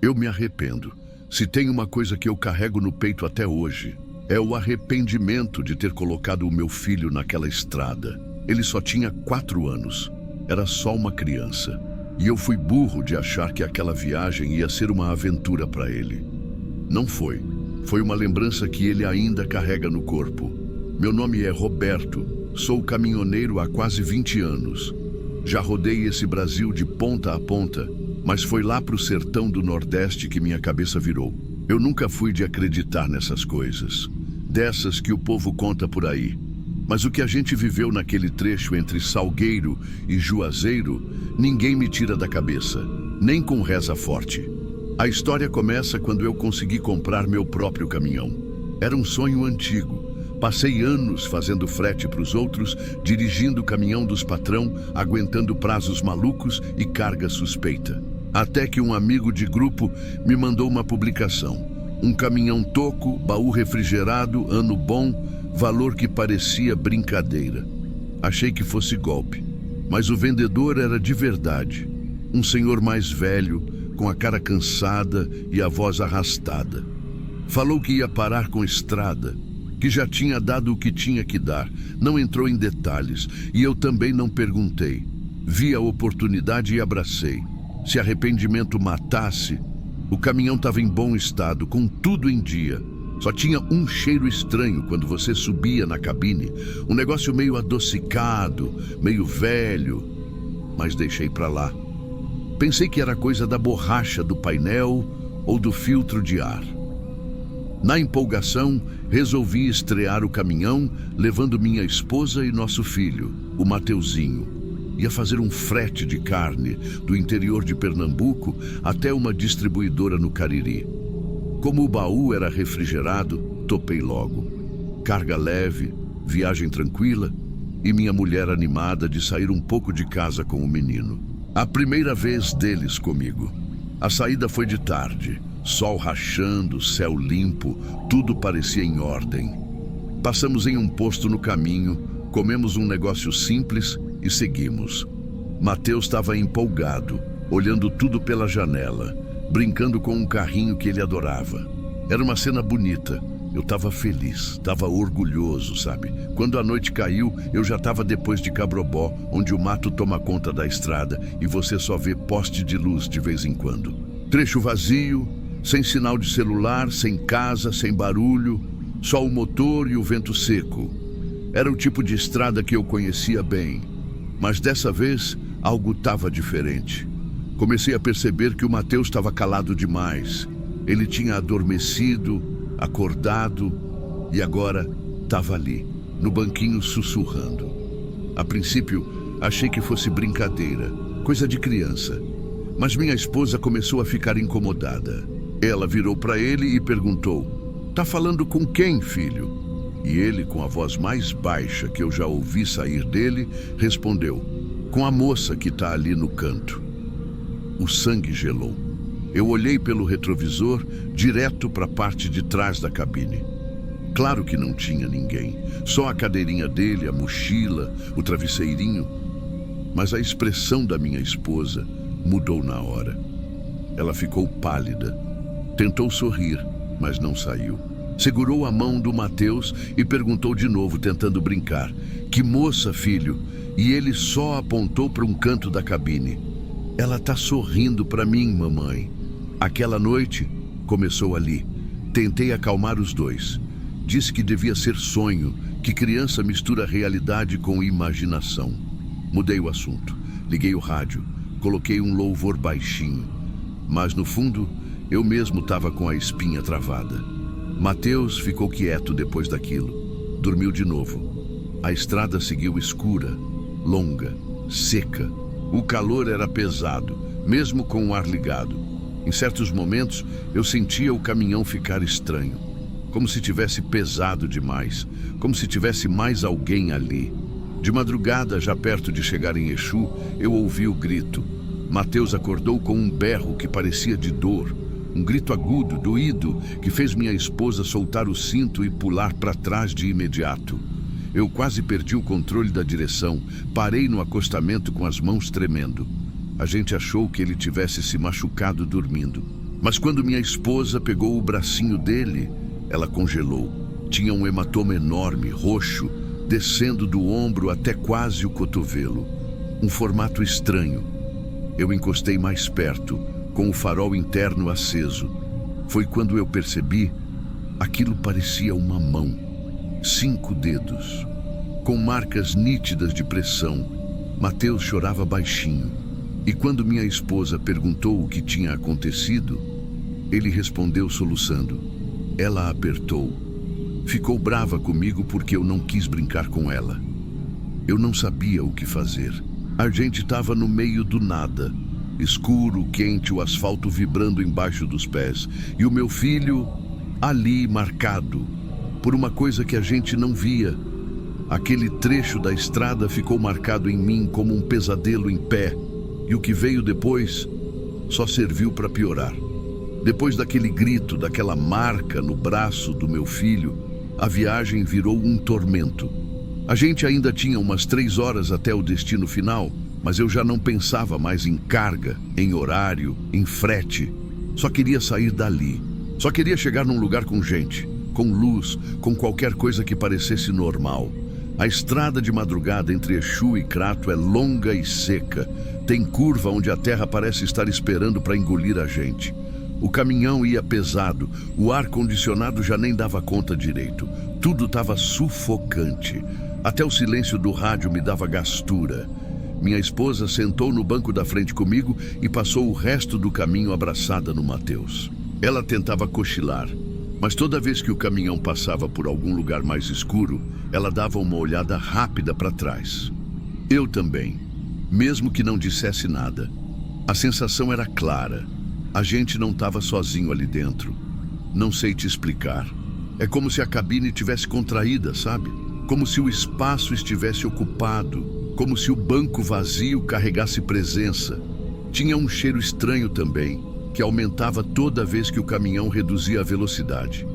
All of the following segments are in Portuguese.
Eu me arrependo. Se tem uma coisa que eu carrego no peito até hoje, é o arrependimento de ter colocado o meu filho naquela estrada. Ele só tinha 4 anos. Era só uma criança. E eu fui burro de achar que aquela viagem ia ser uma aventura para ele. Não foi. Foi uma lembrança que ele ainda carrega no corpo. Meu nome é Roberto. Sou caminhoneiro há quase 20 anos. Já rodei esse Brasil de ponta a ponta, mas foi lá pro sertão do Nordeste que minha cabeça virou. Eu nunca fui de acreditar nessas coisas, dessas que o povo conta por aí. Mas o que a gente viveu naquele trecho entre Salgueiro e Juazeiro, ninguém me tira da cabeça, nem com reza forte. A história começa quando eu consegui comprar meu próprio caminhão. Era um sonho antigo. Passei anos fazendo frete para os outros, dirigindo o caminhão dos patrão, aguentando prazos malucos e carga suspeita. Até que um amigo de grupo me mandou uma publicação. Um caminhão toco, baú refrigerado, ano bom, valor que parecia brincadeira. Achei que fosse golpe, mas o vendedor era de verdade. Um senhor mais velho, com a cara cansada e a voz arrastada. Falou que ia parar com estrada, que já tinha dado o que tinha que dar. Não entrou em detalhes e eu também não perguntei. Vi a oportunidade e abracei. Se arrependimento matasse, o caminhão estava em bom estado, com tudo em dia. Só tinha um cheiro estranho quando você subia na cabine, um negócio meio adocicado, meio velho, mas deixei pra lá. Pensei que era coisa da borracha do painel ou do filtro de ar. Na empolgação, resolvi estrear o caminhão, levando minha esposa e nosso filho, o Mateuzinho. Ia fazer um frete de carne do interior de Pernambuco até uma distribuidora no Cariri. Como o baú era refrigerado, topei logo. Carga leve, viagem tranquila e minha mulher animada de sair um pouco de casa com o menino. A primeira vez deles comigo. A saída foi de tarde, sol rachando, céu limpo, tudo parecia em ordem. Passamos em um posto no caminho, comemos um negócio simples e seguimos. Mateus estava empolgado, olhando tudo pela janela, brincando com um carrinho que ele adorava. Era uma cena bonita. Eu estava feliz, estava orgulhoso, sabe? Quando a noite caiu, eu já estava depois de Cabrobó, onde o mato toma conta da estrada e você só vê poste de luz de vez em quando. Trecho vazio, sem sinal de celular, sem casa, sem barulho, só o motor e o vento seco. Era o tipo de estrada que eu conhecia bem, mas dessa vez algo estava diferente. Comecei a perceber que o Mateus estava calado demais. Ele tinha adormecido, acordado e agora estava ali, no banquinho sussurrando. A princípio, achei que fosse brincadeira, coisa de criança. Mas minha esposa começou a ficar incomodada. Ela virou para ele e perguntou: "Tá falando com quem, filho?" E ele, com a voz mais baixa que eu já ouvi sair dele, respondeu: "Com a moça que tá ali no canto." O sangue gelou. Eu olhei pelo retrovisor, direto para a parte de trás da cabine. Claro que não tinha ninguém, só a cadeirinha dele, a mochila, o travesseirinho. Mas a expressão da minha esposa mudou na hora. Ela ficou pálida. Tentou sorrir, mas não saiu. Segurou a mão do Mateus e perguntou de novo, tentando brincar: "Que moça, filho?" E ele só apontou para um canto da cabine. "Ela tá sorrindo para mim, mamãe." Aquela noite começou ali. Tentei acalmar os dois. Disse que devia ser sonho, que criança mistura realidade com imaginação. Mudei o assunto. Liguei o rádio. Coloquei um louvor baixinho. Mas no fundo, eu mesmo estava com a espinha travada. Mateus ficou quieto depois daquilo. Dormiu de novo. A estrada seguiu escura, longa, seca. O calor era pesado, mesmo com o ar ligado. Em certos momentos, eu sentia o caminhão ficar estranho. Como se tivesse pesado demais. Como se tivesse mais alguém ali. De madrugada, já perto de chegar em Exu, eu ouvi o grito. Mateus acordou com um berro que parecia de dor. Um grito agudo, doído, que fez minha esposa soltar o cinto e pular para trás de imediato. Eu quase perdi o controle da direção. Parei no acostamento com as mãos tremendo. A gente achou que ele tivesse se machucado dormindo. Mas quando minha esposa pegou o bracinho dele, ela congelou. Tinha um hematoma enorme, roxo, descendo do ombro até quase o cotovelo. Um formato estranho. Eu encostei mais perto, com o farol interno aceso. Foi quando eu percebi, aquilo parecia uma mão. 5 dedos, com marcas nítidas de pressão. Mateus chorava baixinho. E quando minha esposa perguntou o que tinha acontecido, ele respondeu soluçando. Ela apertou. Ficou brava comigo porque eu não quis brincar com ela. Eu não sabia o que fazer. A gente estava no meio do nada. Escuro, quente, o asfalto vibrando embaixo dos pés. E o meu filho ali marcado por uma coisa que a gente não via. Aquele trecho da estrada ficou marcado em mim como um pesadelo em pé. E o que veio depois só serviu para piorar. Depois daquele grito, daquela marca no braço do meu filho, a viagem virou um tormento. A gente ainda tinha umas 3 horas até o destino final, mas eu já não pensava mais em carga, em horário, em frete. Só queria sair dali. Só queria chegar num lugar com gente, com luz, com qualquer coisa que parecesse normal. A estrada de madrugada entre Exu e Crato é longa e seca. Tem curva onde a terra parece estar esperando para engolir a gente. O caminhão ia pesado, o ar-condicionado já nem dava conta direito. Tudo estava sufocante. Até o silêncio do rádio me dava gastura. Minha esposa sentou no banco da frente comigo e passou o resto do caminho abraçada no Mateus. Ela tentava cochilar, mas toda vez que o caminhão passava por algum lugar mais escuro, ela dava uma olhada rápida para trás. Eu também, mesmo que não dissesse nada. A sensação era clara. A gente não estava sozinho ali dentro. Não sei te explicar. É como se a cabine tivesse contraída, sabe? Como se o espaço estivesse ocupado. Como se o banco vazio carregasse presença. Tinha um cheiro estranho também, que aumentava toda vez que o caminhão reduzia a velocidade.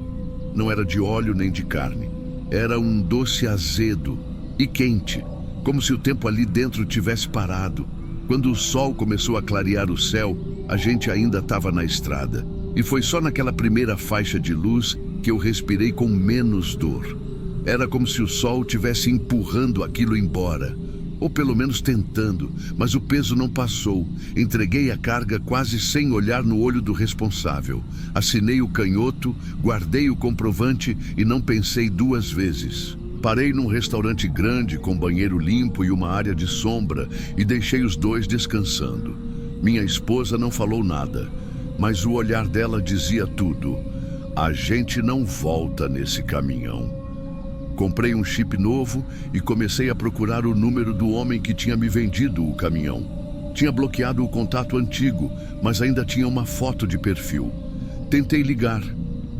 Não era de óleo nem de carne. Era um doce azedo e quente, como se o tempo ali dentro tivesse parado. Quando o sol começou a clarear o céu, a gente ainda estava na estrada. E foi só naquela primeira faixa de luz que eu respirei com menos dor. Era como se o sol tivesse empurrando aquilo embora. Ou pelo menos tentando, mas o peso não passou. Entreguei a carga quase sem olhar no olho do responsável. Assinei o canhoto, guardei o comprovante e não pensei 2 vezes. Parei num restaurante grande com banheiro limpo e uma área de sombra e deixei os 2 descansando. Minha esposa não falou nada, mas o olhar dela dizia tudo. A gente não volta nesse caminhão. Comprei um chip novo e comecei a procurar o número do homem que tinha me vendido o caminhão. Tinha bloqueado o contato antigo, mas ainda tinha uma foto de perfil. Tentei ligar,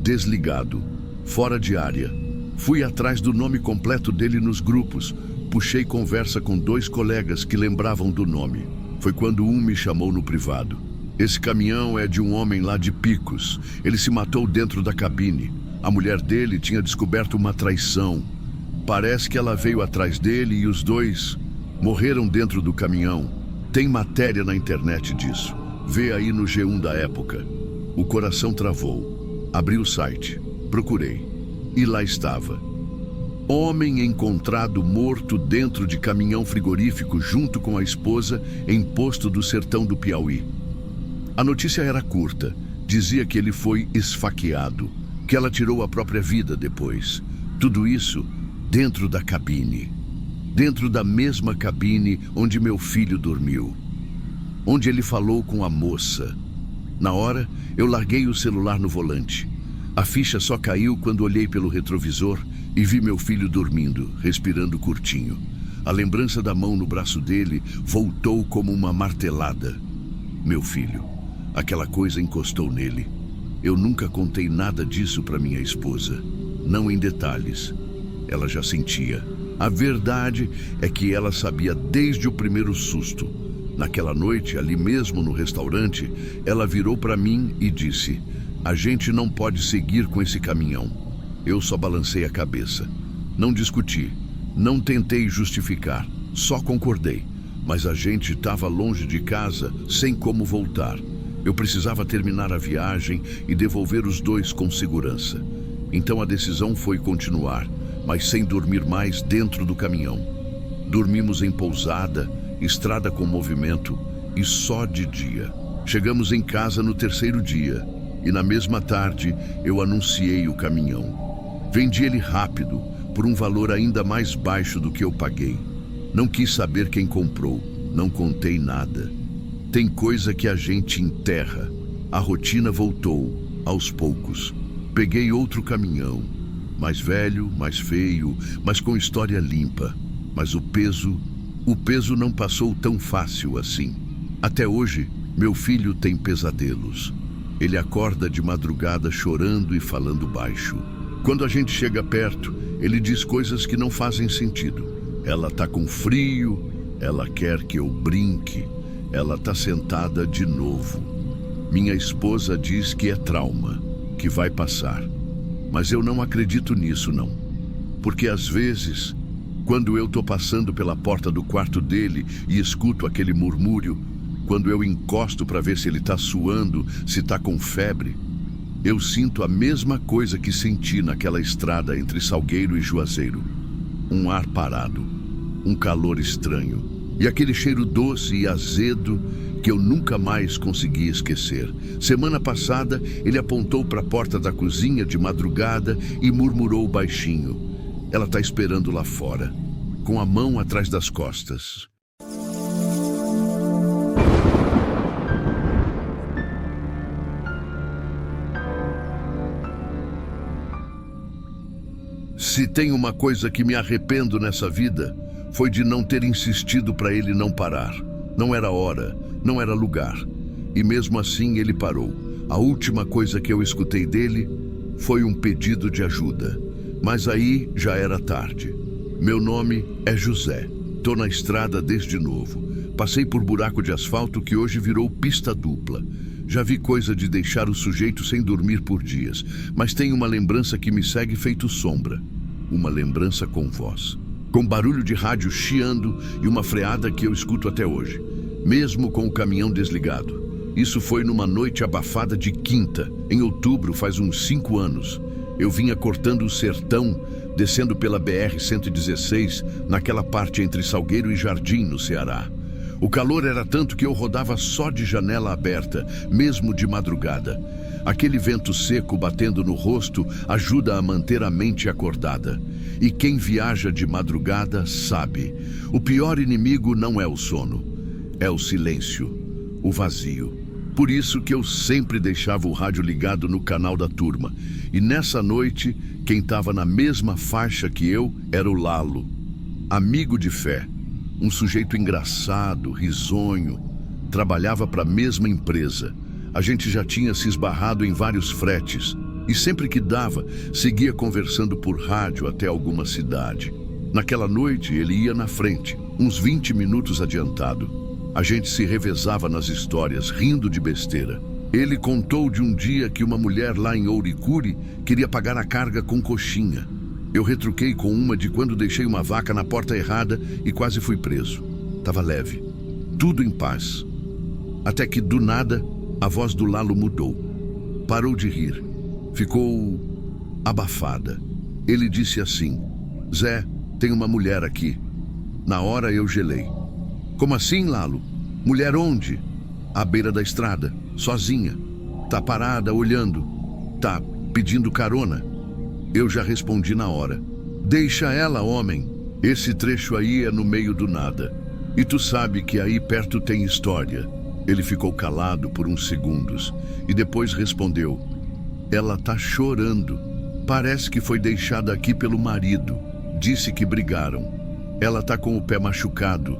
desligado, fora de área. Fui atrás do nome completo dele nos grupos. Puxei conversa com 2 colegas que lembravam do nome. Foi quando um me chamou no privado. Esse caminhão é de um homem lá de Picos. Ele se matou dentro da cabine. A mulher dele tinha descoberto uma traição. Parece que ela veio atrás dele e os 2 morreram dentro do caminhão. Tem matéria na internet disso. Vê aí no G1 da época. O coração travou. Abri o site. Procurei. E lá estava. Homem encontrado morto dentro de caminhão frigorífico junto com a esposa em Posto do Sertão do Piauí. A notícia era curta. Dizia que ele foi esfaqueado. Que ela tirou a própria vida depois. Tudo isso dentro da cabine. Dentro da mesma cabine onde meu filho dormiu. Onde ele falou com a moça. Na hora, eu larguei o celular no volante. A ficha só caiu quando olhei pelo retrovisor e vi meu filho dormindo, respirando curtinho. A lembrança da mão no braço dele voltou como uma martelada. Meu filho. Aquela coisa encostou nele. Eu nunca contei nada disso para minha esposa. Não em detalhes. Ela já sentia. A verdade é que ela sabia desde o primeiro susto. Naquela noite, ali mesmo no restaurante, ela virou para mim e disse: "A gente não pode seguir com esse caminhão." Eu só balancei a cabeça. Não discuti. Não tentei justificar. Só concordei. Mas a gente estava longe de casa, sem como voltar. Eu precisava terminar a viagem e devolver os dois com segurança. Então a decisão foi continuar, mas sem dormir mais dentro do caminhão. Dormimos em pousada, estrada com movimento e só de dia. Chegamos em casa no terceiro dia e na mesma tarde eu anunciei o caminhão. Vendi ele rápido, por um valor ainda mais baixo do que eu paguei. Não quis saber quem comprou, não contei nada. Tem coisa que a gente enterra. A rotina voltou, aos poucos. Peguei outro caminhão, mais velho, mais feio, mas com história limpa. Mas o peso não passou tão fácil assim. Até hoje, meu filho tem pesadelos. Ele acorda de madrugada chorando e falando baixo. Quando a gente chega perto, ele diz coisas que não fazem sentido. Ela tá com frio, ela quer que eu brinque, ela tá sentada de novo. Minha esposa diz que é trauma, que vai passar. Mas eu não acredito nisso, não. Porque às vezes, quando eu tô passando pela porta do quarto dele e escuto aquele murmúrio, quando eu encosto para ver se ele tá suando, se tá com febre, eu sinto a mesma coisa que senti naquela estrada entre Salgueiro e Juazeiro. Um ar parado, um calor estranho e aquele cheiro doce e azedo que eu nunca mais consegui esquecer. Semana passada, ele apontou para a porta da cozinha de madrugada e murmurou baixinho. Ela tá esperando lá fora, com a mão atrás das costas. Se tem uma coisa que me arrependo nessa vida, foi de não ter insistido para ele não parar. Não era hora, não era lugar. E mesmo assim ele parou. A última coisa que eu escutei dele foi um pedido de ajuda. Mas aí já era tarde. Meu nome é José. Tô na estrada desde novo. Passei por buraco de asfalto que hoje virou pista dupla. Já vi coisa de deixar o sujeito sem dormir por dias, mas tem uma lembrança que me segue feito sombra. Uma lembrança com voz, com barulho de rádio chiando e uma freada que eu escuto até hoje, mesmo com o caminhão desligado. Isso foi numa noite abafada de quinta, em outubro, faz uns 5 anos. Eu vinha cortando o sertão, descendo pela BR-116, naquela parte entre Salgueiro e Jardim, no Ceará. O calor era tanto que eu rodava só de janela aberta, mesmo de madrugada. Aquele vento seco batendo no rosto ajuda a manter a mente acordada. E quem viaja de madrugada sabe, o pior inimigo não é o sono, é o silêncio, o vazio. Por isso que eu sempre deixava o rádio ligado no canal da turma. E nessa noite, quem estava na mesma faixa que eu era o Lalo, amigo de fé. Um sujeito engraçado, risonho, trabalhava para a mesma empresa. A gente já tinha se esbarrado em vários fretes e sempre que dava, seguia conversando por rádio até alguma cidade. Naquela noite, ele ia na frente, uns 20 minutos adiantado. A gente se revezava nas histórias, rindo de besteira. Ele contou de um dia que uma mulher lá em Ouricuri queria pagar a carga com coxinha. Eu retruquei com uma de quando deixei uma vaca na porta errada e quase fui preso. Tava leve, tudo em paz. Até que, do nada, a voz do Lalo mudou. Parou de rir. Ficou abafada. Ele disse assim: Zé, tem uma mulher aqui. Na hora eu gelei. Como assim, Lalo? Mulher onde? À beira da estrada, sozinha. Tá parada, olhando. Tá pedindo carona. Eu já respondi na hora. Deixa ela, homem. Esse trecho aí é no meio do nada. E tu sabe que aí perto tem história. Ele ficou calado por uns segundos e depois respondeu: ela tá chorando. Parece que foi deixada aqui pelo marido. Disse que brigaram. Ela tá com o pé machucado.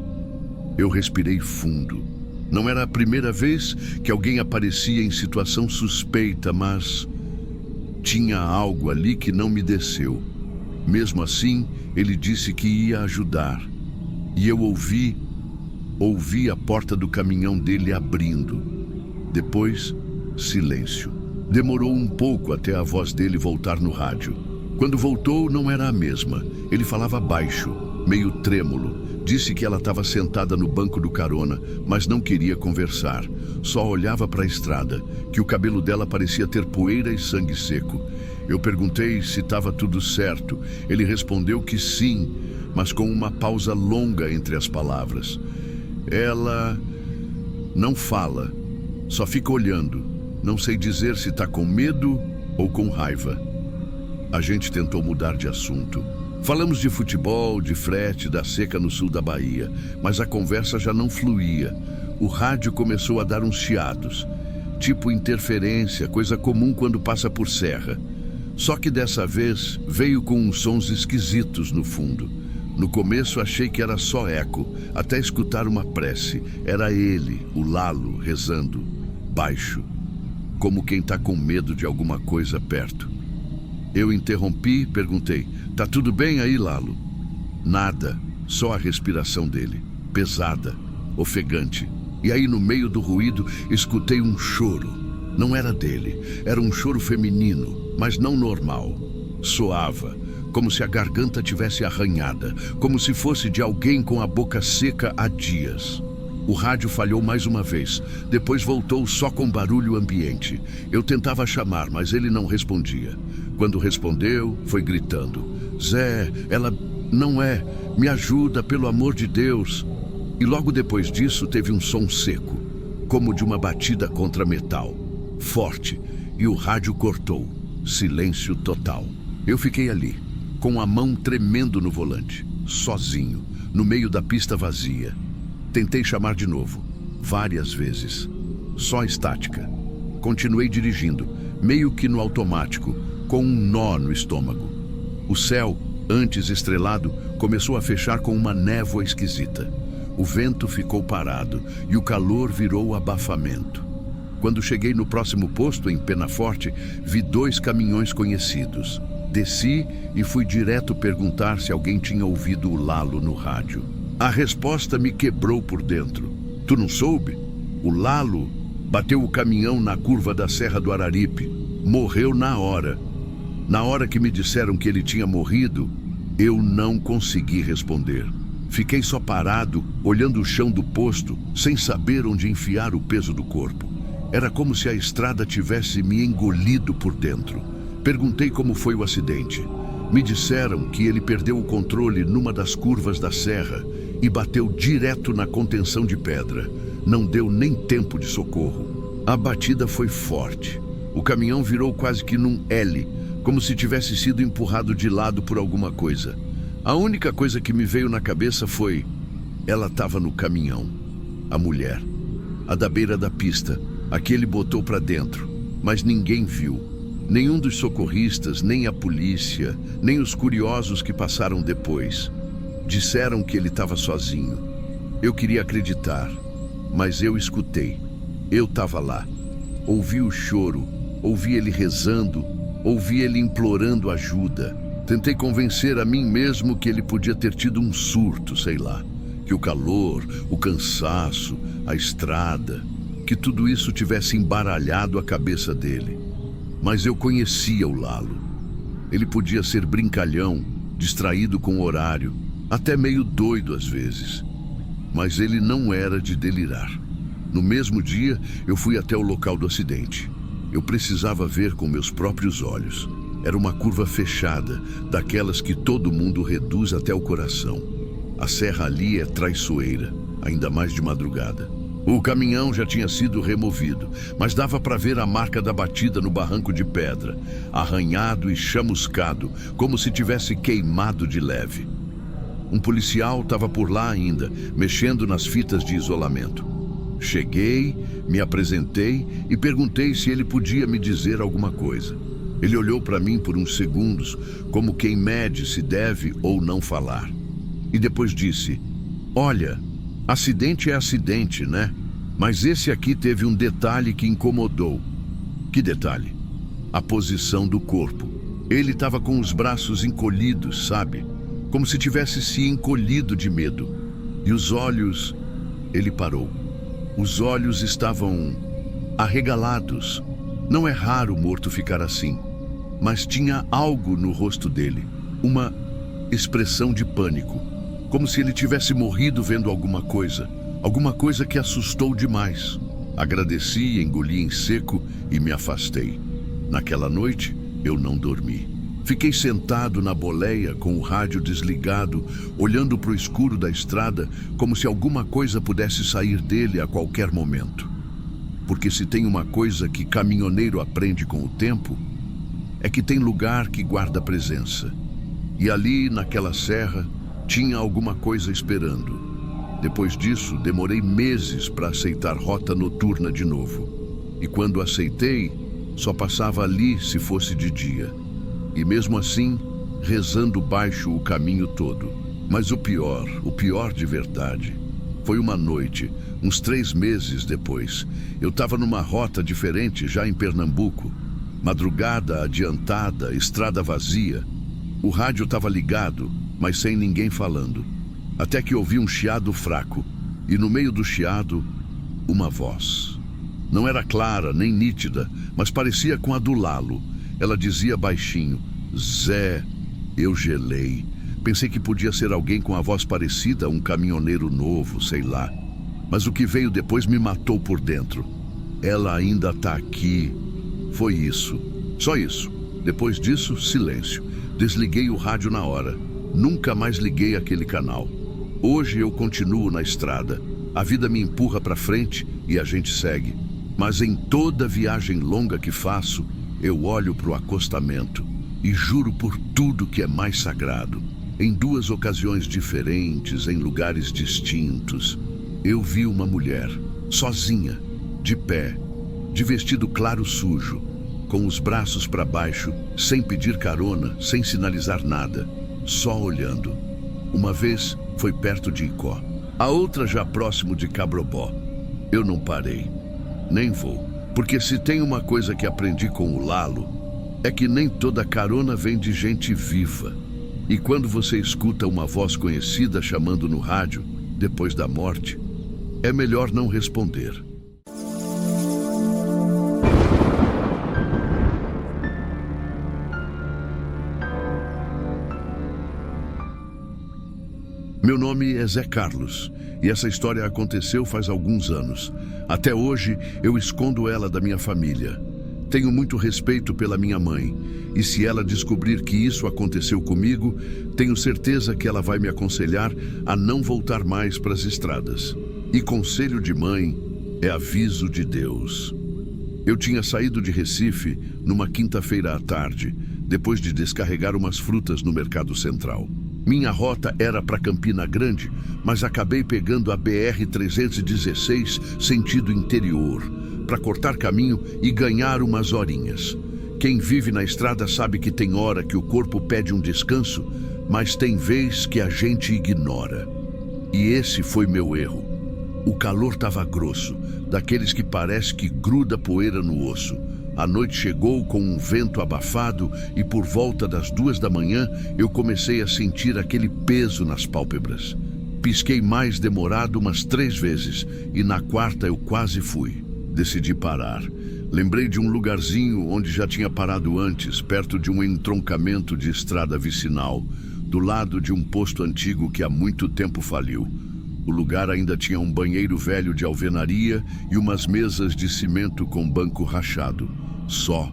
Eu respirei fundo. Não era a primeira vez que alguém aparecia em situação suspeita, mas tinha algo ali que não me desceu. Mesmo assim, ele disse que ia ajudar. E eu ouvi a porta do caminhão dele abrindo. Depois, silêncio. Demorou um pouco até a voz dele voltar no rádio. Quando voltou, não era a mesma. Ele falava baixo, meio trêmulo. Disse que ela estava sentada no banco do carona, mas não queria conversar. Só olhava para a estrada, que o cabelo dela parecia ter poeira e sangue seco. Eu perguntei se estava tudo certo. Ele respondeu que sim, mas com uma pausa longa entre as palavras. Ela não fala, só fica olhando. Não sei dizer se está com medo ou com raiva. A gente tentou mudar de assunto. Falamos de futebol, de frete, da seca no sul da Bahia, mas a conversa já não fluía. O rádio começou a dar uns chiados, tipo interferência, coisa comum quando passa por serra. Só que dessa vez veio com uns sons esquisitos no fundo. No começo achei que era só eco, até escutar uma prece. Era ele, o Lalo, rezando, baixo, como quem está com medo de alguma coisa perto. Eu interrompi, perguntei, tá tudo bem aí, Lalo? Nada, só a respiração dele, pesada, ofegante. E aí no meio do ruído escutei um choro. Não era dele, era um choro feminino, mas não normal. Soava, como se a garganta tivesse arranhada, como se fosse de alguém com a boca seca há dias. O rádio falhou mais uma vez, depois voltou só com barulho ambiente. Eu tentava chamar, mas ele não respondia. Quando respondeu, foi gritando. Zé, ela não é, me ajuda, pelo amor de Deus. E logo depois disso teve um som seco, como de uma batida contra metal, forte, e o rádio cortou. Silêncio total. Eu fiquei ali, com a mão tremendo no volante, sozinho, no meio da pista vazia. Tentei chamar de novo, várias vezes. Só estática. Continuei dirigindo, meio que no automático, com um nó no estômago. O céu, antes estrelado, começou a fechar com uma névoa esquisita. O vento ficou parado e o calor virou abafamento. Quando cheguei no próximo posto, em Penaforte, vi 2 caminhões conhecidos. Desci e fui direto perguntar se alguém tinha ouvido o Lalo no rádio. A resposta me quebrou por dentro. Tu não soube? O Lalo bateu o caminhão na curva da Serra do Araripe. Morreu na hora. Na hora que me disseram que ele tinha morrido, eu não consegui responder. Fiquei só parado, olhando o chão do posto, sem saber onde enfiar o peso do corpo. Era como se a estrada tivesse me engolido por dentro. Perguntei como foi o acidente. Me disseram que ele perdeu o controle numa das curvas da serra e bateu direto na contenção de pedra. Não deu nem tempo de socorro. A batida foi forte. O caminhão virou quase que num L, como se tivesse sido empurrado de lado por alguma coisa. A única coisa que me veio na cabeça foi: ela estava no caminhão. A mulher. A da beira da pista. A que ele botou para dentro. Mas ninguém viu. Nenhum dos socorristas, nem a polícia, nem os curiosos que passaram depois. Disseram que ele estava sozinho. Eu queria acreditar, mas eu escutei. Eu estava lá. Ouvi o choro, ouvi ele rezando, ouvi ele implorando ajuda. Tentei convencer a mim mesmo que ele podia ter tido um surto, sei lá. Que o calor, o cansaço, a estrada, que tudo isso tivesse embaralhado a cabeça dele. Mas eu conhecia o Lalo. Ele podia ser brincalhão, distraído com o horário, até meio doido às vezes. Mas ele não era de delirar. No mesmo dia, eu fui até o local do acidente. Eu precisava ver com meus próprios olhos. Era uma curva fechada, daquelas que todo mundo reduz até o coração. A serra ali é traiçoeira, ainda mais de madrugada. O caminhão já tinha sido removido, mas dava para ver a marca da batida no barranco de pedra, arranhado e chamuscado, como se tivesse queimado de leve. Um policial estava por lá ainda, mexendo nas fitas de isolamento. Cheguei, me apresentei e perguntei se ele podia me dizer alguma coisa. Ele olhou para mim por uns segundos, como quem mede se deve ou não falar. E depois disse: "Olha, acidente é acidente, né? Mas esse aqui teve um detalhe que incomodou." "Que detalhe?" "A posição do corpo. Ele estava com os braços encolhidos, sabe? Como se tivesse se encolhido de medo. E os olhos..." Ele parou. Os olhos estavam arregalados. Não é raro o morto ficar assim. Mas tinha algo no rosto dele. Uma expressão de pânico. como se ele tivesse morrido vendo alguma coisa que assustou demais. Agradeci, engoli em seco e me afastei. Naquela noite, eu não dormi. Fiquei sentado na boleia com o rádio desligado, olhando para o escuro da estrada, como se alguma coisa pudesse sair dele a qualquer momento. Porque se tem uma coisa que caminhoneiro aprende com o tempo, é que tem lugar que guarda presença. E ali, naquela serra, tinha alguma coisa esperando. Depois disso, demorei meses para aceitar rota noturna de novo. E quando aceitei, só passava ali se fosse de dia. E mesmo assim, rezando baixo o caminho todo. Mas o pior de verdade, foi uma noite, uns 3 meses depois. Eu estava numa rota diferente já em Pernambuco. Madrugada adiantada, estrada vazia. O rádio estava ligado, mas sem ninguém falando. Até que ouvi um chiado fraco, e no meio do chiado, uma voz. Não era clara nem nítida, mas parecia com a do Lalo. Ela dizia baixinho: Zé. Eu gelei. Pensei que podia ser alguém com a voz parecida, um caminhoneiro novo, sei lá. Mas o que veio depois me matou por dentro. Ela ainda tá aqui. Foi isso. Só isso. Depois disso, silêncio. Desliguei o rádio na hora. Nunca mais liguei aquele canal. Hoje eu continuo na estrada. A vida me empurra para frente e a gente segue. Mas em toda viagem longa que faço, eu olho para o acostamento e juro por tudo que é mais sagrado. Em 2 ocasiões diferentes, em lugares distintos, eu vi uma mulher, sozinha, de pé, de vestido claro sujo, com os braços para baixo, sem pedir carona, sem sinalizar nada, só olhando. Uma vez foi perto de Icó, a outra já próximo de Cabrobó. Eu não parei, nem vou, porque se tem uma coisa que aprendi com o Lalo, é que nem toda carona vem de gente viva. E quando você escuta uma voz conhecida chamando no rádio, depois da morte, é melhor não responder. Meu nome é Zé Carlos, e essa história aconteceu faz alguns anos. Até hoje, eu escondo ela da minha família. Tenho muito respeito pela minha mãe, e se ela descobrir que isso aconteceu comigo, tenho certeza que ela vai me aconselhar a não voltar mais para as estradas. E conselho de mãe é aviso de Deus. Eu tinha saído de Recife numa quinta-feira à tarde, depois de descarregar umas frutas no Mercado Central. Minha rota era para Campina Grande, mas acabei pegando a BR-316 sentido interior, para cortar caminho e ganhar umas horinhas. Quem vive na estrada sabe que tem hora que o corpo pede um descanso, mas tem vez que a gente ignora. E esse foi meu erro. O calor estava grosso, daqueles que parece que gruda poeira no osso. A noite chegou com um vento abafado e por volta das 2 da manhã eu comecei a sentir aquele peso nas pálpebras. Pisquei mais demorado umas 3 vezes e na 4ª eu quase fui. Decidi parar. Lembrei de um lugarzinho onde já tinha parado antes, perto de um entroncamento de estrada vicinal, do lado de um posto antigo que há muito tempo faliu. O lugar ainda tinha um banheiro velho de alvenaria e umas mesas de cimento com banco rachado. Só.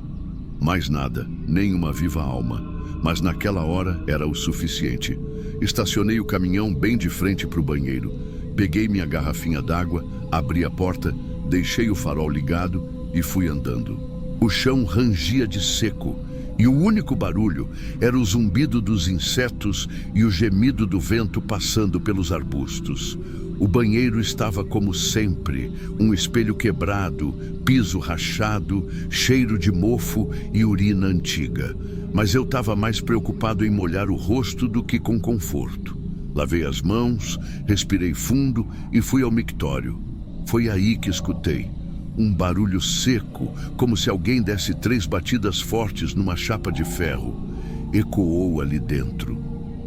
Mais nada, nem uma viva alma. Mas naquela hora era o suficiente. Estacionei o caminhão bem de frente para o banheiro. Peguei minha garrafinha d'água, abri a porta, deixei o farol ligado e fui andando. O chão rangia de seco e o único barulho era o zumbido dos insetos e o gemido do vento passando pelos arbustos. O banheiro estava como sempre, um espelho quebrado, piso rachado, cheiro de mofo e urina antiga. Mas eu estava mais preocupado em molhar o rosto do que com conforto. Lavei as mãos, respirei fundo e fui ao mictório. Foi aí que escutei um barulho seco, como se alguém desse 3 batidas fortes numa chapa de ferro. Ecoou ali dentro.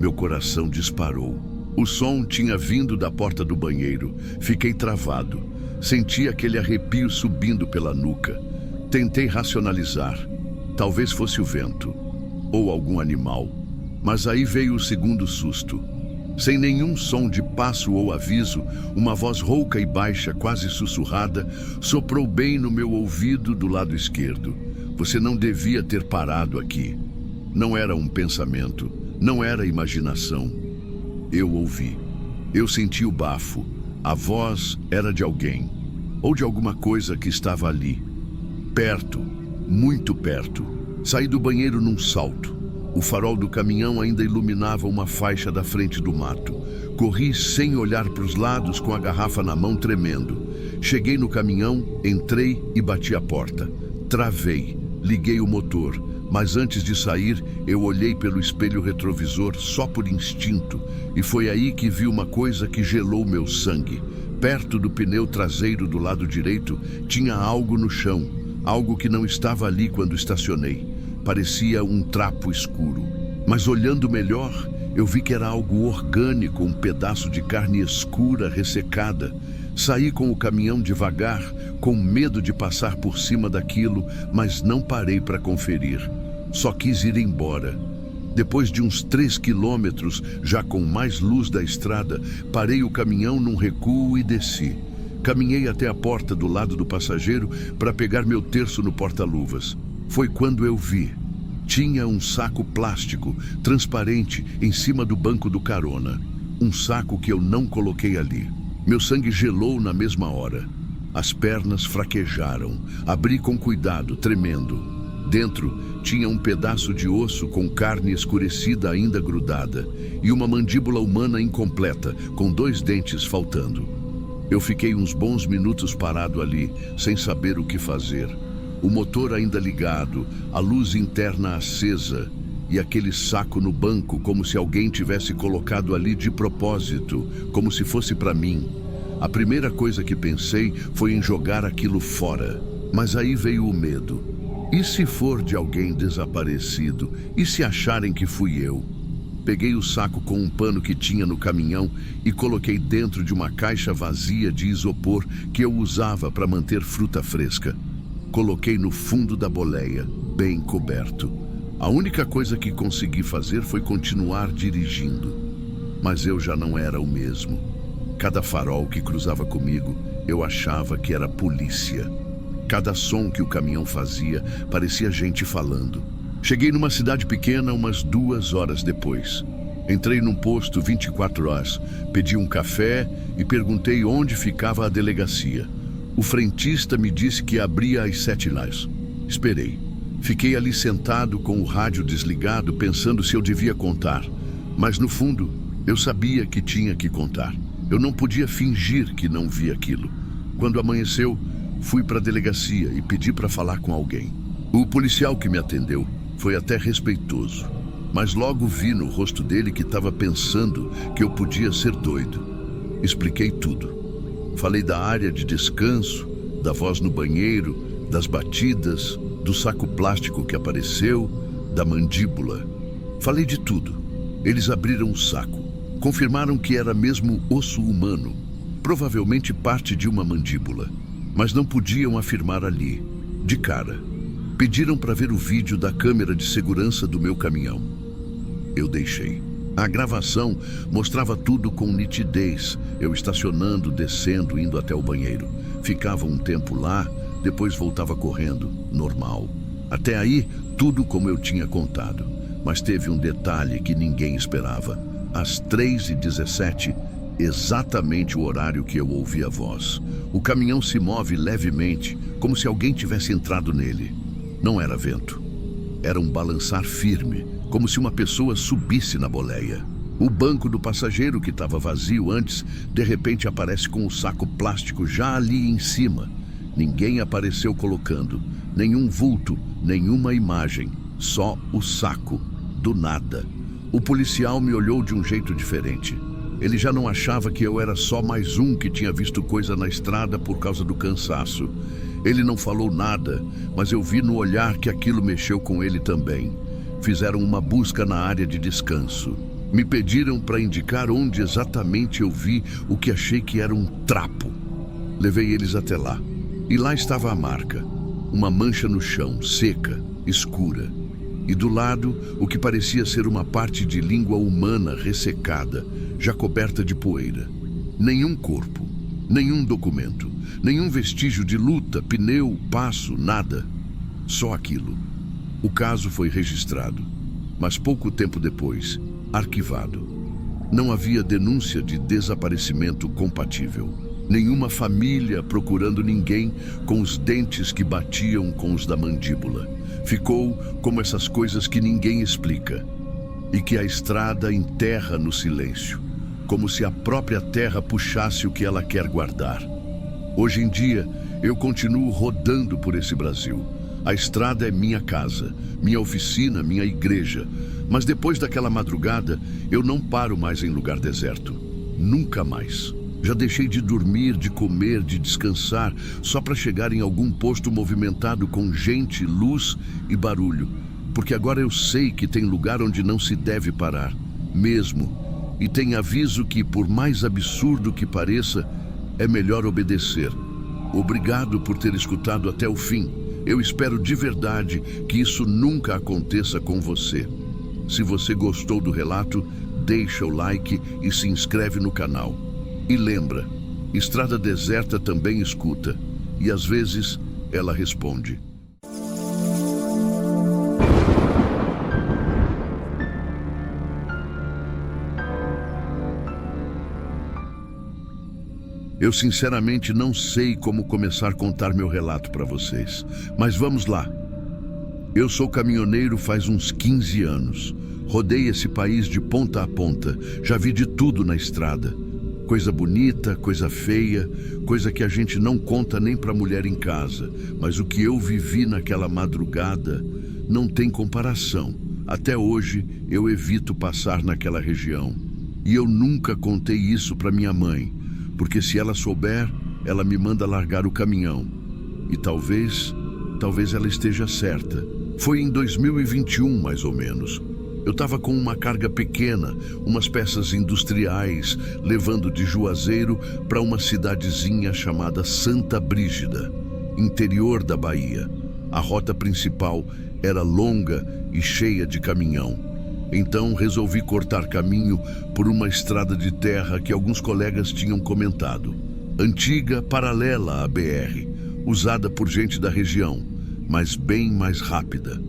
Meu coração disparou. O som tinha vindo da porta do banheiro. Fiquei travado. Senti aquele arrepio subindo pela nuca. Tentei racionalizar. Talvez fosse o vento. Ou algum animal. Mas aí veio o segundo susto. Sem nenhum som de passo ou aviso, uma voz rouca e baixa, quase sussurrada, soprou bem no meu ouvido do lado esquerdo. Você não devia ter parado aqui. Não era um pensamento, não era imaginação. Eu ouvi. Eu senti o bafo. A voz era de alguém, ou de alguma coisa que estava ali. Perto, muito perto. Saí do banheiro num salto. O farol do caminhão ainda iluminava uma faixa da frente do mato. Corri sem olhar para os lados, com a garrafa na mão, tremendo. Cheguei no caminhão, entrei e bati a porta. Travei, liguei o motor, mas antes de sair, eu olhei pelo espelho retrovisor só por instinto, e foi aí que vi uma coisa que gelou meu sangue. Perto do pneu traseiro do lado direito, tinha algo no chão, algo que não estava ali quando estacionei. Parecia um trapo escuro, mas olhando melhor, eu vi que era algo orgânico, um pedaço de carne escura, ressecada. Saí com o caminhão devagar, com medo de passar por cima daquilo, mas não parei para conferir. Só quis ir embora. Depois de uns 3 quilômetros, já com mais luz da estrada, parei o caminhão num recuo e desci. Caminhei até a porta do lado do passageiro para pegar meu terço no porta-luvas. Foi quando eu vi. Tinha um saco plástico, transparente, em cima do banco do carona. Um saco que eu não coloquei ali. Meu sangue gelou na mesma hora. As pernas fraquejaram. Abri com cuidado, tremendo. Dentro tinha um pedaço de osso com carne escurecida ainda grudada e uma mandíbula humana incompleta, com 2 dentes faltando. Eu fiquei uns bons minutos parado ali, sem saber o que fazer. O motor ainda ligado, a luz interna acesa e aquele saco no banco, como se alguém tivesse colocado ali de propósito, como se fosse para mim. A primeira coisa que pensei foi em jogar aquilo fora, mas aí veio o medo. E se for de alguém desaparecido? E se acharem que fui eu? Peguei o saco com um pano que tinha no caminhão e coloquei dentro de uma caixa vazia de isopor que eu usava para manter fruta fresca. Coloquei no fundo da boleia, bem coberto. A única coisa que consegui fazer foi continuar dirigindo. Mas eu já não era o mesmo. Cada farol que cruzava comigo, eu achava que era polícia. Cada som que o caminhão fazia parecia gente falando. Cheguei numa cidade pequena umas 2 horas depois. Entrei num posto 24 horas, pedi um café e perguntei onde ficava a delegacia. O frentista me disse que abria às 7h. Esperei. Fiquei ali sentado com o rádio desligado, pensando se eu devia contar. Mas no fundo, eu sabia que tinha que contar. Eu não podia fingir que não vi aquilo. Quando amanheceu, fui para a delegacia e pedi para falar com alguém. O policial que me atendeu foi até respeitoso, mas logo vi no rosto dele que estava pensando que eu podia ser doido. Expliquei tudo. Falei da área de descanso, da voz no banheiro, das batidas, do saco plástico que apareceu, da mandíbula. Falei de tudo. Eles abriram o saco. Confirmaram que era mesmo osso humano, provavelmente parte de uma mandíbula. Mas não podiam afirmar ali, de cara. Pediram para ver o vídeo da câmera de segurança do meu caminhão. Eu deixei. A gravação mostrava tudo com nitidez. Eu estacionando, descendo, indo até o banheiro. Ficava um tempo lá, depois voltava correndo, normal. Até aí, tudo como eu tinha contado. Mas teve um detalhe que ninguém esperava. Às 3h17, exatamente o horário que eu ouvi a voz. O caminhão se move levemente, como se alguém tivesse entrado nele. Não era vento. Era um balançar firme, como se uma pessoa subisse na boleia. O banco do passageiro, que estava vazio antes, de repente aparece com o saco plástico já ali em cima. Ninguém apareceu colocando, nenhum vulto, nenhuma imagem, só o saco, do nada. O policial me olhou de um jeito diferente. Ele já não achava que eu era só mais um que tinha visto coisa na estrada por causa do cansaço. Ele não falou nada, mas eu vi no olhar que aquilo mexeu com ele também. Fizeram uma busca na área de descanso. Me pediram para indicar onde exatamente eu vi o que achei que era um trapo. Levei eles até lá. E lá estava a marca. Uma mancha no chão, seca, escura. E do lado, o que parecia ser uma parte de língua humana ressecada, já coberta de poeira. Nenhum corpo, nenhum documento, nenhum vestígio de luta, pneu, passo, nada. Só aquilo. O caso foi registrado, mas pouco tempo depois, arquivado. Não havia denúncia de desaparecimento compatível. Nenhuma família procurando ninguém com os dentes que batiam com os da mandíbula. Ficou como essas coisas que ninguém explica e que a estrada enterra no silêncio, como se a própria terra puxasse o que ela quer guardar. Hoje em dia, eu continuo rodando por esse Brasil. A estrada é minha casa, minha oficina, minha igreja. Mas depois daquela madrugada, eu não paro mais em lugar deserto. Nunca mais. Já deixei de dormir, de comer, de descansar, só para chegar em algum posto movimentado com gente, luz e barulho. Porque agora eu sei que tem lugar onde não se deve parar, mesmo. E tem aviso que, por mais absurdo que pareça, é melhor obedecer. Obrigado por ter escutado até o fim. Eu espero de verdade que isso nunca aconteça com você. Se você gostou do relato, deixa o like e se inscreve no canal. E lembra, estrada deserta também escuta, e às vezes ela responde. Eu sinceramente não sei como começar a contar meu relato para vocês, mas vamos lá. Eu sou caminhoneiro faz uns 15 anos. Rodei esse país de ponta a ponta, já vi de tudo na estrada. Coisa bonita, coisa feia, coisa que a gente não conta nem para mulher em casa. Mas o que eu vivi naquela madrugada não tem comparação. Até hoje eu evito passar naquela região. E eu nunca contei isso para minha mãe, porque se ela souber, ela me manda largar o caminhão. E talvez ela esteja certa. Foi em 2021, mais ou menos. Eu estava com uma carga pequena, umas peças industriais, levando de Juazeiro para uma cidadezinha chamada Santa Brígida, interior da Bahia. A rota principal era longa e cheia de caminhão. Então resolvi cortar caminho por uma estrada de terra que alguns colegas tinham comentado. Antiga, paralela à BR, usada por gente da região, mas bem mais rápida.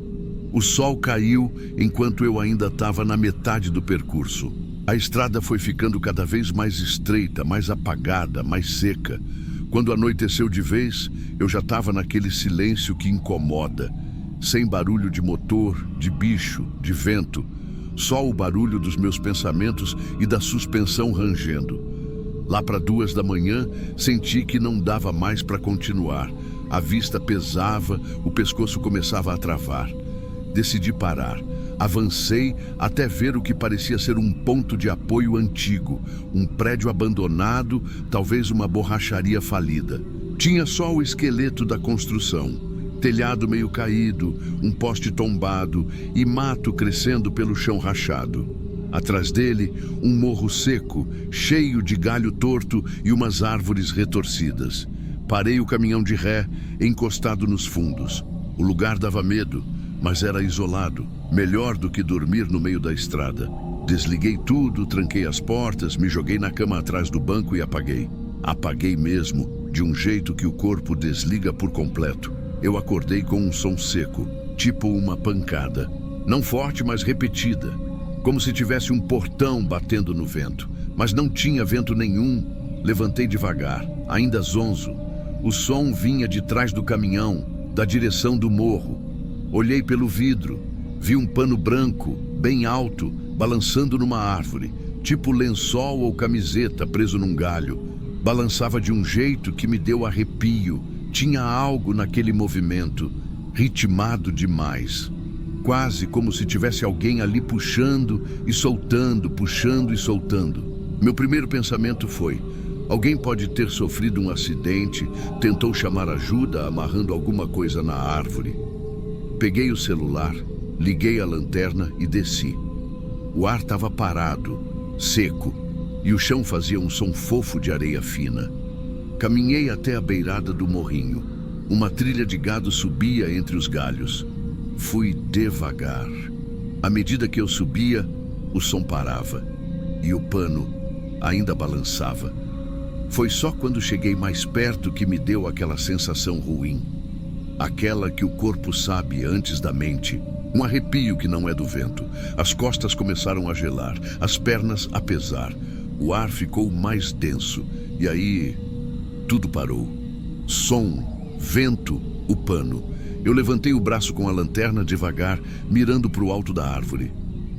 O sol caiu enquanto eu ainda estava na metade do percurso. A estrada foi ficando cada vez mais estreita, mais apagada, mais seca. Quando anoiteceu de vez, eu já estava naquele silêncio que incomoda, sem barulho de motor, de bicho, de vento, só o barulho dos meus pensamentos e da suspensão rangendo. Lá para 2 da manhã, senti que não dava mais para continuar. A vista pesava, o pescoço começava a travar. Decidi parar. Avancei até ver o que parecia ser um ponto de apoio antigo, um prédio abandonado, talvez uma borracharia falida. Tinha só o esqueleto da construção, telhado meio caído, um poste tombado e mato crescendo pelo chão rachado. Atrás dele, um morro seco, cheio de galho torto e umas árvores retorcidas. Parei o caminhão de ré, encostado nos fundos. O lugar dava medo, mas era isolado, melhor do que dormir no meio da estrada. Desliguei tudo, tranquei as portas, me joguei na cama atrás do banco e apaguei. Apaguei mesmo, de um jeito que o corpo desliga por completo. Eu acordei com um som seco, tipo uma pancada. Não forte, mas repetida, como se tivesse um portão batendo no vento. Mas não tinha vento nenhum. Levantei devagar, ainda zonzo. O som vinha de trás do caminhão, da direção do morro. Olhei pelo vidro, vi um pano branco, bem alto, balançando numa árvore, tipo lençol ou camiseta preso num galho. Balançava de um jeito que me deu arrepio. Tinha algo naquele movimento, ritmado demais. Quase como se tivesse alguém ali puxando e soltando, puxando e soltando. Meu primeiro pensamento foi: alguém pode ter sofrido um acidente, tentou chamar ajuda amarrando alguma coisa na árvore. Peguei o celular, liguei a lanterna e desci. O ar estava parado, seco, e o chão fazia um som fofo de areia fina. Caminhei até a beirada do morrinho. Uma trilha de gado subia entre os galhos. Fui devagar. À medida que eu subia, o som parava e o pano ainda balançava. Foi só quando cheguei mais perto que me deu aquela sensação ruim. Aquela que o corpo sabe antes da mente. Um arrepio que não é do vento. As costas começaram a gelar, as pernas a pesar. O ar ficou mais denso. E aí, tudo parou. Som, vento, o pano. Eu levantei o braço com a lanterna devagar, mirando para o alto da árvore.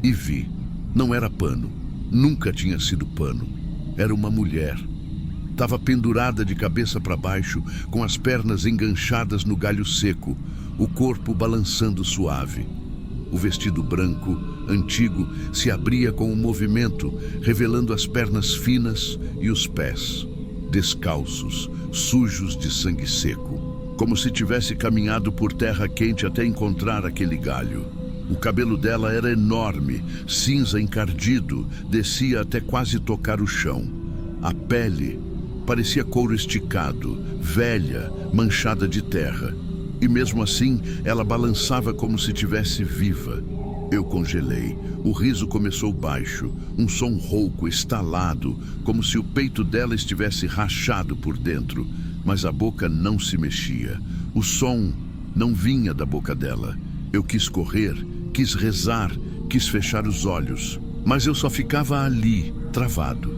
E vi. Não era pano. Nunca tinha sido pano. Era uma mulher. Estava pendurada de cabeça para baixo, com as pernas enganchadas no galho seco, o corpo balançando suave. O vestido branco, antigo, se abria com um movimento, revelando as pernas finas e os pés, descalços, sujos de sangue seco, como se tivesse caminhado por terra quente até encontrar aquele galho. O cabelo dela era enorme, cinza encardido, descia até quase tocar o chão. A pele parecia couro esticado, velha, manchada de terra. E mesmo assim, ela balançava como se estivesse viva. Eu congelei. O riso começou baixo, um som rouco, estalado, como se o peito dela estivesse rachado por dentro, mas a boca não se mexia. O som não vinha da boca dela. Eu quis correr, quis rezar, quis fechar os olhos, mas eu só ficava ali, travado.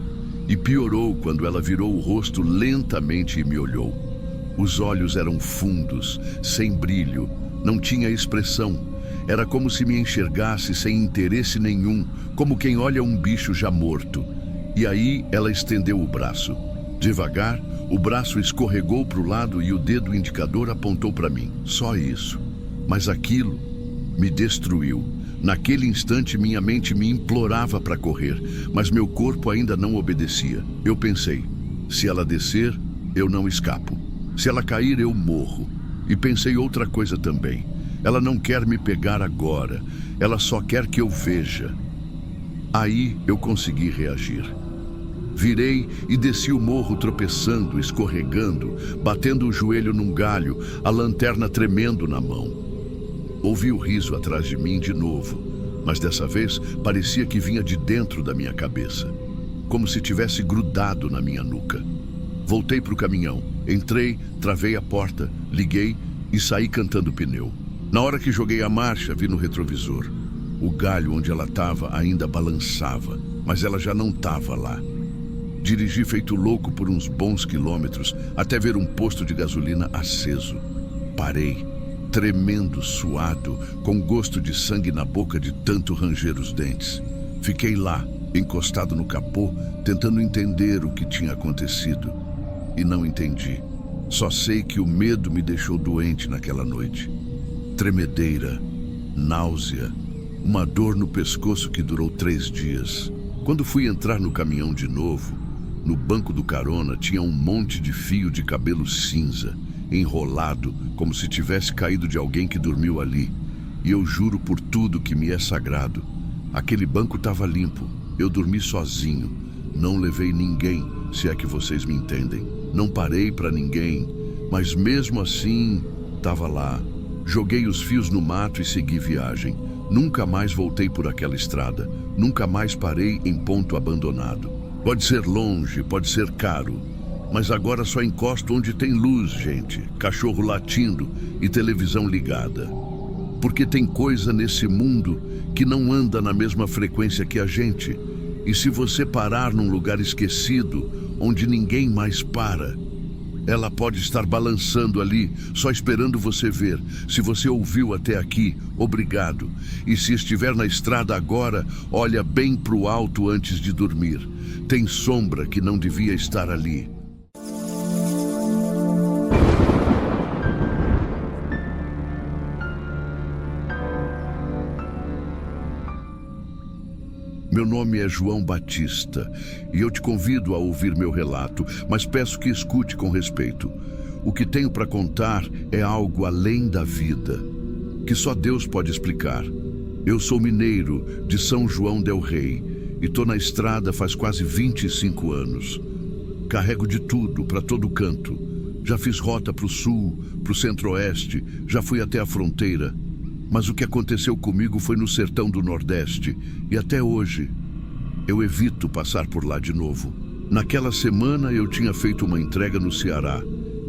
E piorou quando ela virou o rosto lentamente e me olhou. Os olhos eram fundos, sem brilho, não tinha expressão. Era como se me enxergasse sem interesse nenhum, como quem olha um bicho já morto. E aí ela estendeu o braço. Devagar, o braço escorregou para o lado e o dedo indicador apontou para mim. Só isso. Mas aquilo me destruiu. Naquele instante, minha mente me implorava para correr, mas meu corpo ainda não obedecia. Eu pensei, se ela descer, eu não escapo. Se ela cair, eu morro. E pensei outra coisa também. Ela não quer me pegar agora. Ela só quer que eu veja. Aí eu consegui reagir. Virei e desci o morro tropeçando, escorregando, batendo o joelho num galho, a lanterna tremendo na mão. Ouvi o riso atrás de mim de novo, mas dessa vez parecia que vinha de dentro da minha cabeça, como se tivesse grudado na minha nuca. Voltei para o caminhão, entrei, travei a porta, liguei e saí cantando pneu. Na hora que joguei a marcha, vi no retrovisor. O galho onde ela estava ainda balançava, mas ela já não estava lá. Dirigi feito louco por uns bons quilômetros até ver um posto de gasolina aceso. Parei. Tremendo, suado, com gosto de sangue na boca de tanto ranger os dentes. Fiquei lá, encostado no capô, tentando entender o que tinha acontecido. E não entendi. Só sei que o medo me deixou doente naquela noite. Tremedeira, náusea, uma dor no pescoço que durou 3 dias. Quando fui entrar no caminhão de novo, no banco do carona tinha um monte de fio de cabelo cinza, enrolado, como se tivesse caído de alguém que dormiu ali. E eu juro por tudo que me é sagrado, aquele banco estava limpo. Eu dormi sozinho, não levei ninguém, se é que vocês me entendem. Não parei para ninguém, mas mesmo assim, estava lá. Joguei os fios no mato e segui viagem. Nunca mais voltei por aquela estrada, nunca mais parei em ponto abandonado. Pode ser longe, pode ser caro, mas agora só encosto onde tem luz, gente, cachorro latindo e televisão ligada. Porque tem coisa nesse mundo que não anda na mesma frequência que a gente. E se você parar num lugar esquecido, onde ninguém mais para, ela pode estar balançando ali, só esperando você ver. Se você ouviu até aqui, obrigado. E se estiver na estrada agora, olha bem para o alto antes de dormir. Tem sombra que não devia estar ali. Meu nome é João Batista e eu te convido a ouvir meu relato, mas peço que escute com respeito. O que tenho para contar é algo além da vida, que só Deus pode explicar. Eu sou mineiro de São João del Rei e estou na estrada faz quase 25 anos. Carrego de tudo para todo canto. Já fiz rota para o sul, para o centro-oeste, já fui até a fronteira. Mas o que aconteceu comigo foi no sertão do Nordeste, e até hoje Eu evito passar por lá de novo. Naquela semana eu tinha feito uma entrega no Ceará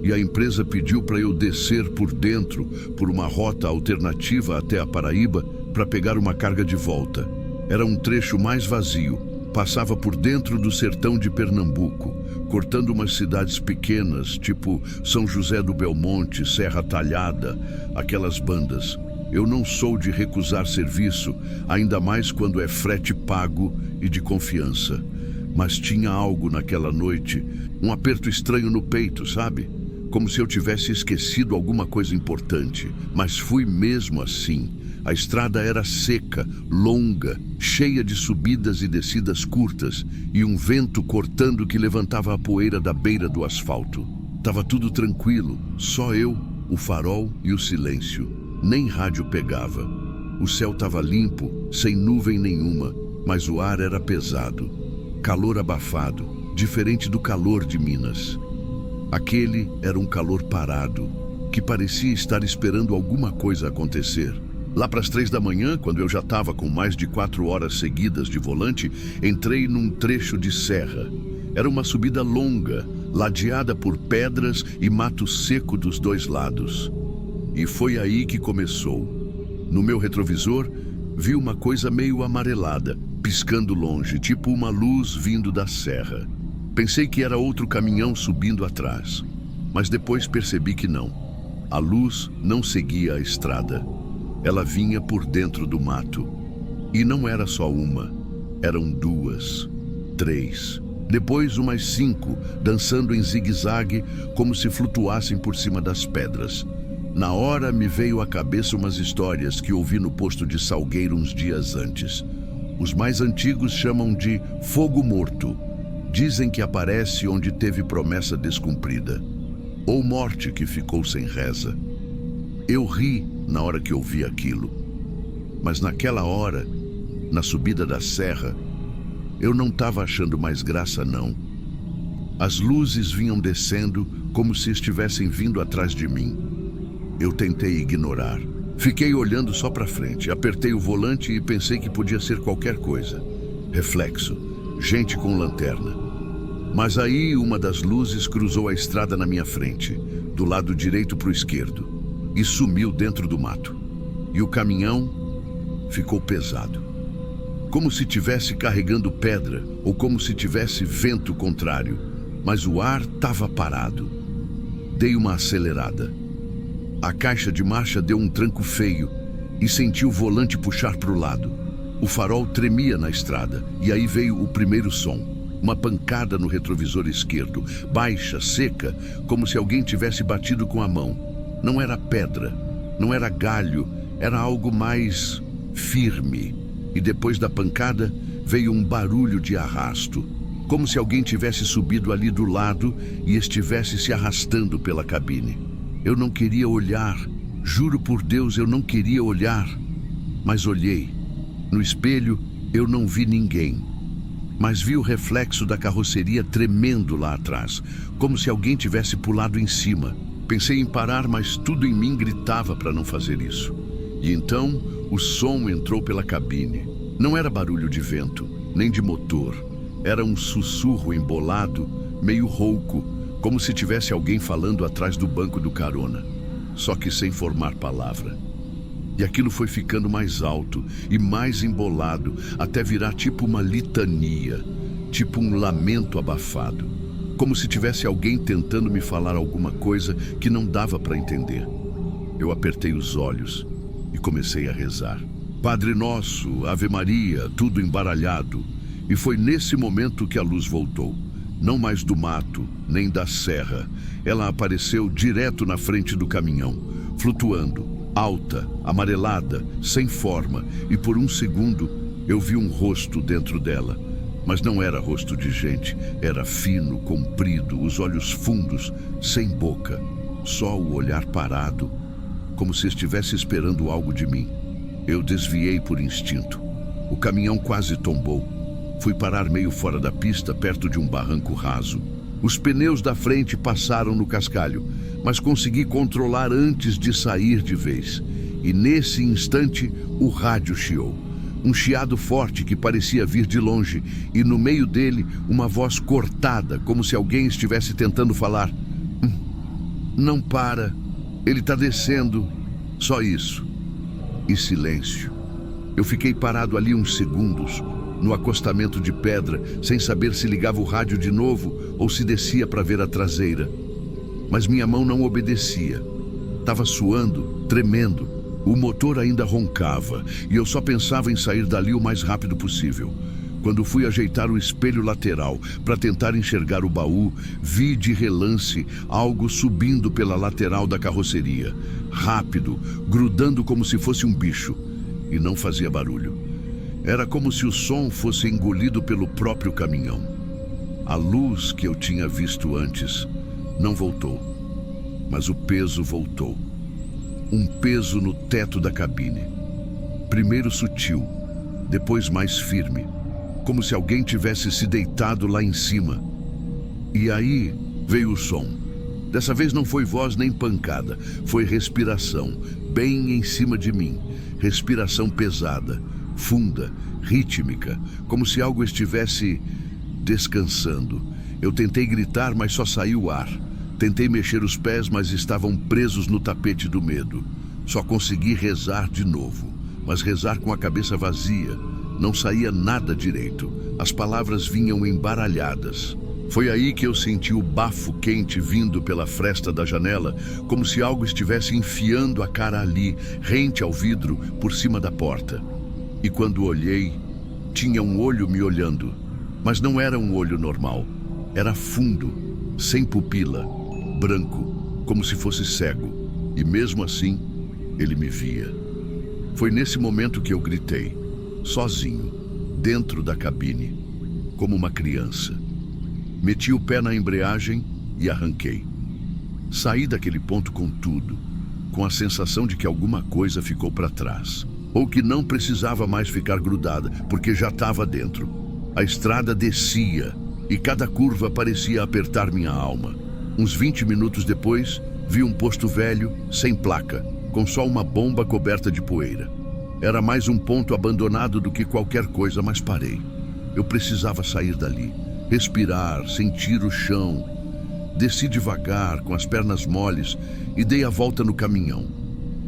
e a empresa pediu para eu descer por dentro por uma rota alternativa até a Paraíba para pegar uma carga de volta. Era um trecho mais vazio, passava por dentro do sertão de Pernambuco, cortando umas cidades pequenas, tipo São José do Belmonte, Serra Talhada, aquelas bandas. Eu não sou de recusar serviço, ainda mais quando é frete pago e de confiança. Mas tinha algo naquela noite, um aperto estranho no peito, sabe? Como se eu tivesse esquecido alguma coisa importante. Mas fui mesmo assim. A estrada era seca, longa, cheia de subidas e descidas curtas, e um vento cortando que levantava a poeira da beira do asfalto. Tava tudo tranquilo, só eu, o farol e o silêncio. Nem rádio pegava. O céu estava limpo, sem nuvem nenhuma, mas o ar era pesado. Calor abafado, diferente do calor de Minas. Aquele era um calor parado, que parecia estar esperando alguma coisa acontecer. Lá para as 3 da manhã, quando eu já estava com mais de 4 horas seguidas de volante, entrei num trecho de serra. Era uma subida longa, ladeada por pedras e mato seco dos dois lados. E foi aí que começou. No meu retrovisor, vi uma coisa meio amarelada, piscando longe, tipo uma luz vindo da serra. Pensei que era outro caminhão subindo atrás, mas depois percebi que não. A luz não seguia a estrada. Ela vinha por dentro do mato. E não era só uma, eram 2, 3, depois umas 5, dançando em zigue-zague, como se flutuassem por cima das pedras. Na hora me veio à cabeça umas histórias que ouvi no posto de Salgueiro uns dias antes. Os mais antigos chamam de fogo morto. Dizem que aparece onde teve promessa descumprida, ou morte que ficou sem reza. Eu ri na hora que ouvi aquilo, mas naquela hora, na subida da serra, eu não estava achando mais graça não. As luzes vinham descendo como se estivessem vindo atrás de mim. Eu tentei ignorar. Fiquei olhando só para frente, apertei o volante e pensei que podia ser qualquer coisa. Reflexo, gente com lanterna. Mas aí uma das luzes cruzou a estrada na minha frente, do lado direito para o esquerdo, e sumiu dentro do mato. E o caminhão ficou pesado. Como se tivesse carregando pedra ou como se tivesse vento contrário, mas o ar estava parado. Dei uma acelerada. A caixa de marcha deu um tranco feio e senti o volante puxar para o lado. O farol tremia na estrada e aí veio o primeiro som. Uma pancada no retrovisor esquerdo, baixa, seca, como se alguém tivesse batido com a mão. Não era pedra, não era galho, era algo mais firme. E depois da pancada veio um barulho de arrasto, como se alguém tivesse subido ali do lado e estivesse se arrastando pela cabine. Eu não queria olhar, juro por Deus, eu não queria olhar, mas olhei. No espelho eu não vi ninguém, mas vi o reflexo da carroceria tremendo lá atrás, como se alguém tivesse pulado em cima. Pensei em parar, mas tudo em mim gritava para não fazer isso. E então o som entrou pela cabine. Não era barulho de vento, nem de motor. Era um sussurro embolado, meio rouco, como se tivesse alguém falando atrás do banco do carona, só que sem formar palavra. E aquilo foi ficando mais alto e mais embolado, até virar tipo uma litania, tipo um lamento abafado, como se tivesse alguém tentando me falar alguma coisa que não dava para entender. Eu apertei os olhos e comecei a rezar. Padre Nosso, Ave Maria, tudo embaralhado. E foi nesse momento que a luz voltou. Não mais do mato, nem da serra. Ela apareceu direto na frente do caminhão, flutuando, alta, amarelada, sem forma, e por um segundo eu vi um rosto dentro dela. Mas não era rosto de gente, era fino, comprido, os olhos fundos, sem boca, só o olhar parado, como se estivesse esperando algo de mim. Eu desviei por instinto. O caminhão quase tombou. Fui parar meio fora da pista, perto de um barranco raso. Os pneus da frente passaram no cascalho, mas consegui controlar antes de sair de vez. E nesse instante, o rádio chiou. Um chiado forte que parecia vir de longe, e no meio dele uma voz cortada, como se alguém estivesse tentando falar. Não para, ele está descendo, só isso. E silêncio. Eu fiquei parado ali uns segundos, no acostamento de pedra, sem saber se ligava o rádio de novo ou se descia para ver a traseira. Mas minha mão não obedecia. Estava suando, tremendo. O motor ainda roncava e eu só pensava em sair dali o mais rápido possível. Quando fui ajeitar o espelho lateral para tentar enxergar o baú, vi de relance algo subindo pela lateral da carroceria. Rápido, grudando como se fosse um bicho. E não fazia barulho. Era como se o som fosse engolido pelo próprio caminhão. A luz que eu tinha visto antes não voltou, mas o peso voltou. Um peso no teto da cabine. Primeiro sutil, depois mais firme, como se alguém tivesse se deitado lá em cima. E aí veio o som. Dessa vez não foi voz nem pancada, foi respiração, bem em cima de mim. Respiração pesada, funda, rítmica, como se algo estivesse descansando. Eu tentei gritar, mas só saiu o ar. Tentei mexer os pés, mas estavam presos no tapete do medo. Só consegui rezar de novo, mas rezar com a cabeça vazia. Não saía nada direito. As palavras vinham embaralhadas. Foi aí que eu senti o bafo quente vindo pela fresta da janela, como se algo estivesse enfiando a cara ali, rente ao vidro, por cima da porta. E quando olhei, tinha um olho me olhando. Mas não era um olho normal. Era fundo, sem pupila, branco, como se fosse cego. E mesmo assim, ele me via. Foi nesse momento que eu gritei, sozinho, dentro da cabine, como uma criança. Meti o pé na embreagem e arranquei. Saí daquele ponto com tudo, com a sensação de que alguma coisa ficou para trás. Ou que não precisava mais ficar grudada, porque já estava dentro. A estrada descia e cada curva parecia apertar minha alma. Uns 20 minutos depois, vi um posto velho, sem placa, com só uma bomba coberta de poeira. Era mais um ponto abandonado do que qualquer coisa, mas parei. Eu precisava sair dali. Respirar, sentir o chão. Desci devagar, com as pernas moles, e dei a volta no caminhão.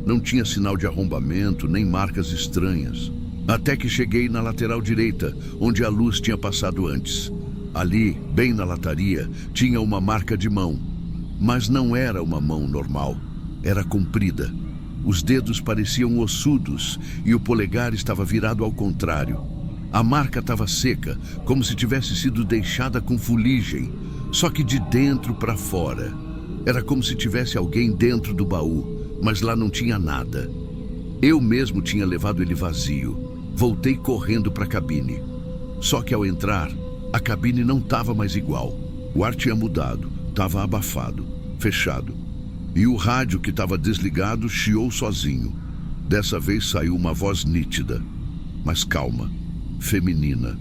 Não tinha sinal de arrombamento, nem marcas estranhas. Até que cheguei na lateral direita, onde a luz tinha passado antes. Ali, bem na lataria, tinha uma marca de mão. Mas não era uma mão normal. Era comprida. Os dedos pareciam ossudos e o polegar estava virado ao contrário. A marca estava seca, como se tivesse sido deixada com fuligem, só que de dentro para fora. Era como se tivesse alguém dentro do baú, mas lá não tinha nada. Eu mesmo tinha levado ele vazio. Voltei correndo para a cabine. Só que ao entrar, a cabine não estava mais igual. O ar tinha mudado, estava abafado, fechado. E o rádio que estava desligado chiou sozinho. Dessa vez saiu uma voz nítida, mas calma. Feminina.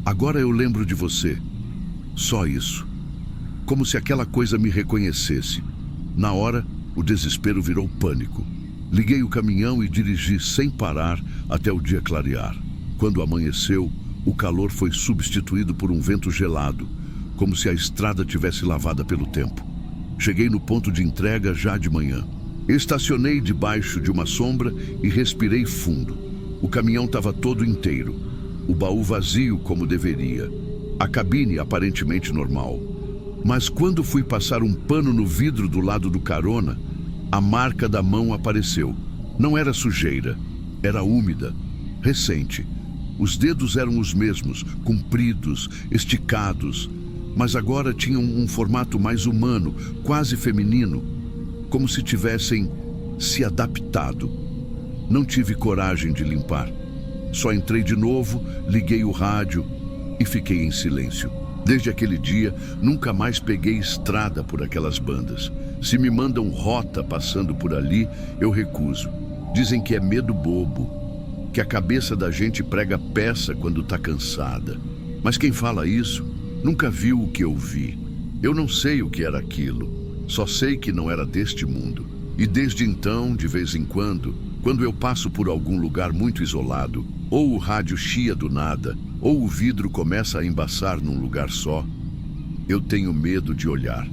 Agora eu lembro de você. Só isso. Como se aquela coisa me reconhecesse. Na hora, o desespero virou pânico. Liguei o caminhão e dirigi sem parar até o dia clarear. Quando amanheceu, o calor foi substituído por um vento gelado, como se a estrada tivesse lavada pelo tempo. Cheguei no ponto de entrega já de manhã. Estacionei debaixo de uma sombra e respirei fundo. O caminhão estava todo inteiro. O baú vazio como deveria. A cabine aparentemente normal. Mas quando fui passar um pano no vidro do lado do carona, a marca da mão apareceu. Não era sujeira, era úmida, recente. Os dedos eram os mesmos, compridos, esticados, mas agora tinham um formato mais humano, quase feminino, como se tivessem se adaptado. Não tive coragem de limpar. Só entrei de novo, liguei o rádio e fiquei em silêncio. Desde aquele dia, nunca mais peguei estrada por aquelas bandas. Se me mandam rota passando por ali, eu recuso. Dizem que é medo bobo, que a cabeça da gente prega peça quando tá cansada. Mas quem fala isso, nunca viu o que eu vi. Eu não sei o que era aquilo, só sei que não era deste mundo. E desde então, de vez em quando, Quando eu passo por algum lugar muito isolado, ou o rádio chia do nada, ou o vidro começa a embaçar num lugar só, eu tenho medo de olhar,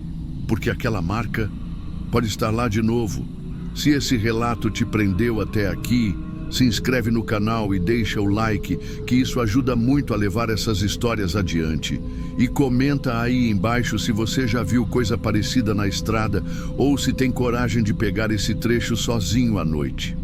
porque aquela marca pode estar lá de novo. Se esse relato te prendeu até aqui, se inscreve no canal e deixa o like, que isso ajuda muito a levar essas histórias adiante. E comenta aí embaixo se você já viu coisa parecida na estrada ou se tem coragem de pegar esse trecho sozinho à noite.